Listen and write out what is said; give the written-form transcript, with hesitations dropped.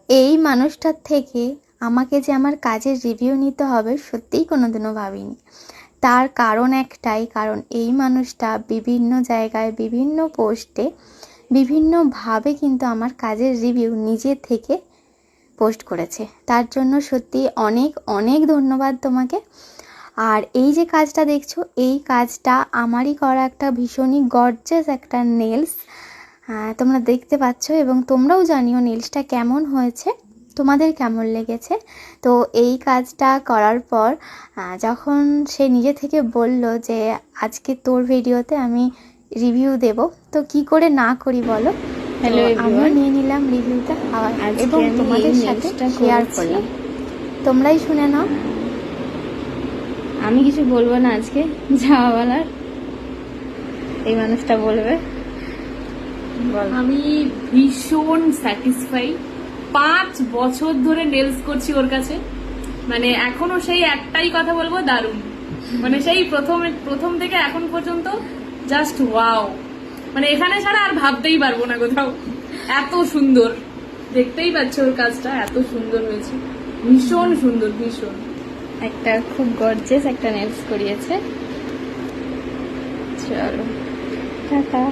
এই মানুষটার থেকে আমাকে যে আমার কাজের রিভিউ নিতে হবে সত্যিই কোনোদিনও ভাবিনি। তার কারণ একটাই, কারণ এই মানুষটা বিভিন্ন জায়গায় বিভিন্ন পোস্টে বিভিন্নভাবে কিন্তু আমার কাজের রিভিউ নিজে থেকে পোস্ট করেছে। তার জন্য সত্যি অনেক অনেক ধন্যবাদ তোমাকে। আর এই যে কাজটা দেখছো, এই কাজটা আমারই করা একটা ভীষণই গর্জাস একটা নেলস তোমরা দেখতে পাচ্ছ, এবং তোমরাও জানিও নেলসটা কেমন হয়েছে, তোমাদের কেমন লেগেছে। তো এই কাজটা করার পর যখন সে নিজে থেকে বলল যে আজকে তোর ভিডিওতে আমি রিভিউ দেব, তো কি করে না করি বলো। হ্যালো, আমি নিয়ে নিলাম রিভিউটা এবং তোমাদের সাথে শেয়ার করলাম। তোমরাই শুনে নাও। আমি কিছু বলবো না আজকে, যা বলার এই মানুষটা বলবে। আমি ভীষণ স্যাটিসফাই। 5 বছর ধরে নেলস করছি ওর কাছে, মানে এখনো সেই একটাই কথা বলবো, দারুণ। মানে সেই প্রথম থেকে এখন পর্যন্ত জাস্ট ওয়াও। মানে এখানে ছাড়া আর ভাবতেই পারবো না কোথাও, এত সুন্দর। দেখতেই পাচ্ছ ওর কাজটা এত সুন্দর হয়েছে, ভীষণ সুন্দর, ভীষণ। একটা খুব গর্জিয়াস একটা নেলস করিয়েছে। চলো টাটা।